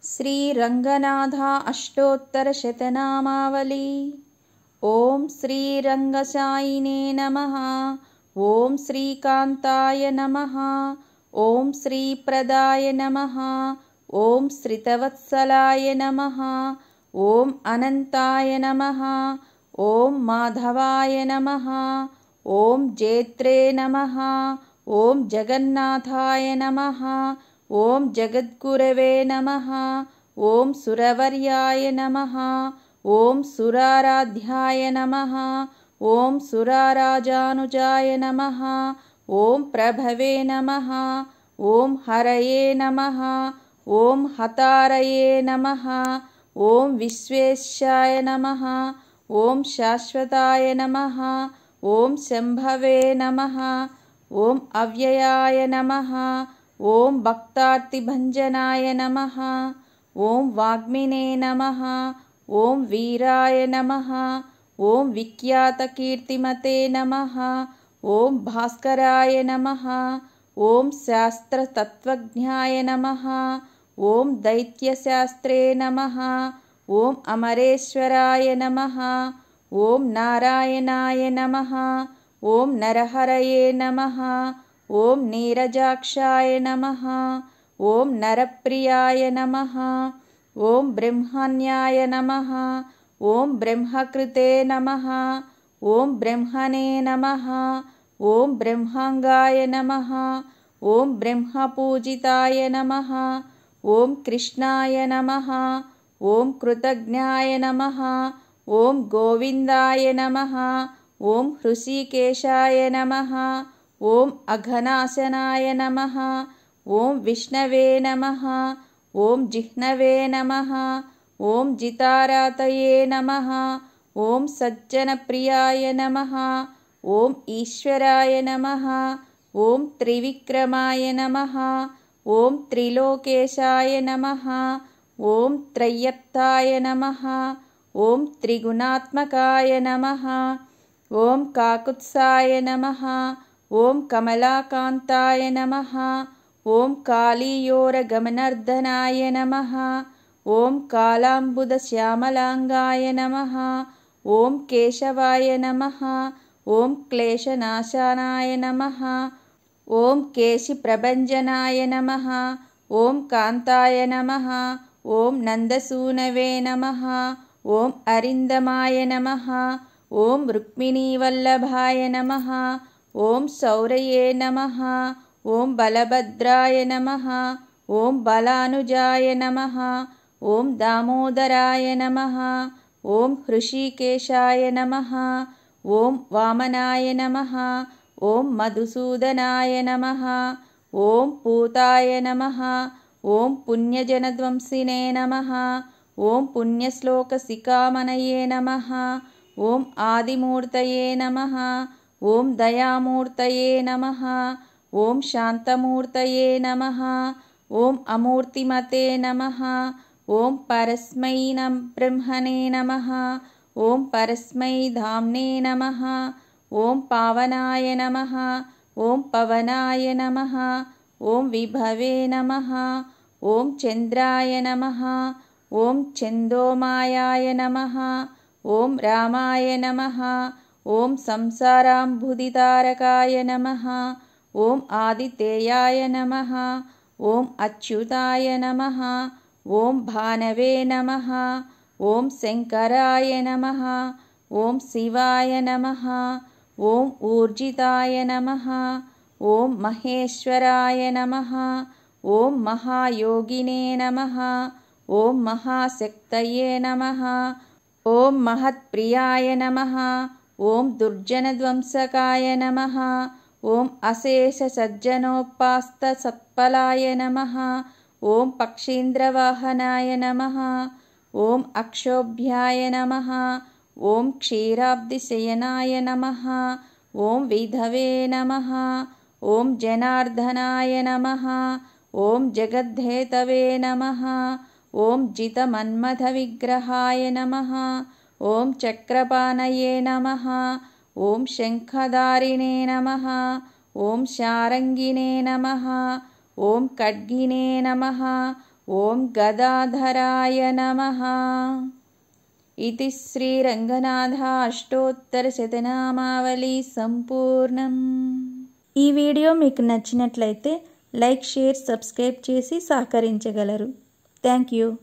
श्रीरङ्गनाथ अष्टोत्तरशतनामावली। ॐ श्रीरङ्गसायिने नमः। ॐ श्रीकान्ताय नमः। ॐ श्रीप्रदाय नमः। ॐ श्रितवत्सलाय नमः। ॐ अनन्ताय नमः। ॐ माधवाय नमः। ॐ जेत्रे नमः। ॐ जगन्नाथाय नमः। ॐ जगद्गुरवे नमः। ॐ सुरवर्याय नमः। ॐ सुराराध्याय नमः। ॐ सुराराजानुजाय नमः। ॐ प्रभवे नमः। ॐ हरये नमः। ॐ हतारये नमः। ॐ विश्वेशाय नमः। ॐ शाश्वताय नमः। ॐ शम्भवे नमः। ॐ अव्ययाय नमः। ॐ भक्तार्तिभञ्जनाय नमः। ॐ वाग्मिने नमः। ॐ वीराय नमः। ॐ विख्यातकीर्तिमते नमः। ॐ भास्कराय नमः। ॐ शास्त्रतत्त्वज्ञाय नमः। ॐ दैत्यशास्त्रे नमः। ॐ अमरेश्वराय नमः। ॐ नारायणाय नमः। ॐ नरहरये नमः। ॐ नीरजाक्षाय नमः। ॐ नरप्रियाय नमः। ॐ ब्रह्मण्याय नमः। ॐ ब्रह्मकृते नमः। ॐ ब्रह्मणे नमः। ॐ ब्रह्माङ्गाय नमः। ॐ ब्रह्मपूजिताय नमः। ॐ कृष्णाय नमः। ॐ कृतज्ञाय नमः। ॐ गोविन्दाय नमः। ॐ हृषीकेशाय नमः। ॐ अघनाशनाय नमः। ॐ विष्णवे नमः। ॐ जिह्नवे नमः। ॐ जितारातये नमः। ॐ सज्जनप्रियाय नमः। ॐ ईश्वराय नमः। ॐ त्रिविक्रमाय नमः। ॐ त्रिलोकेशाय नमः। ॐ त्रय्यप्ताय नमः। ॐ त्रिगुणात्मकाय नमः। ॐ काकुत्साय नमः। ॐ कमलाकान्ताय नमः। ॐ कालीयोरगमनर्दनाय नमः। ॐ कालाम्बुदश्यामलाङ्गाय नमः। ॐ केशवाय नमः। ॐ क्लेशनाशानाय नमः। ॐ केशिप्रभञ्जनाय नमः। ॐ कान्ताय नमः। ॐ नन्दसूनवे नमः। ॐ अरिन्दमाय नमः। ॐ रुक्मिणीवल्लभाय नमः। ॐ शौर्ये नमः। ॐ बलभद्राय नमः। ॐ बलानुजाय नमः। ॐ दामोदराय नमः। ॐ हृषीकेशाय नमः। ॐ वामनाय नमः। ॐ मधुसूदनाय नमः। ॐ पूताय नमः। ॐ पुण्यजनध्वंसिने नमः। ॐ पुण्यश्लोकशिखामणये नमः। ॐ आदिमूर्तये नमः। ॐ दयामूर्तये नमः। ॐ शान्तमूर्तये नमः। ॐ अमूर्तिमते नमः। ॐ परस्मै ब्रह्मणे नमः। ॐ परस्मै धाम्ने नमः। ॐ पावनाय नमः। ॐ पवनाय नमः। ॐ विभवे नमः। ॐ चन्द्राय नमः। ॐ छन्दोमायाय नमः। ॐ रामाय नमः। ॐ संसाराम्बुदितारकाय नमः। ॐ आदितेयाय नमः। ॐ अच्युताय नमः। ॐ भानवे नमः। ॐ शङ्कराय नमः। ॐ शिवाय नमः। ॐ ऊर्जिताय नमः। ॐ महेश्वराय नमः। ॐ महायोगिने नमः। ॐ महाशक्तये नमः। ॐ महत्प्रियाय नमः। ॐ दुर्जनध्वंसकाय नमः। ॐ अशेषसज्जनोपास्तसत्फलाय नमः। ॐ पक्षीन्द्रवाहनाय नमः। ॐ अक्षोभ्याय नमः। ॐ क्षीराब्धिशयनाय नमः। ॐ विधवे नमः। ॐ जनार्दनाय नमः। ॐ जगद्धेतवे नमः। ॐ जितमन्मथविग्रहाय नमः। ॐ चक्रपाणये नमः। ॐ शङ्खधारिणे नमः। ॐ शारङ्गिने नमः। ॐ खड्गिने नमः। ఓం గదాధరాయ నమః. ఇది శ్రీరంగనాథ అష్టోత్తరశతనామావళి సంపూర్ణం. ఈ వీడియో మీకు నచ్చినట్లయితే లైక్, షేర్, సబ్స్క్రైబ్ చేసి సహకరించగలరు. Thank you.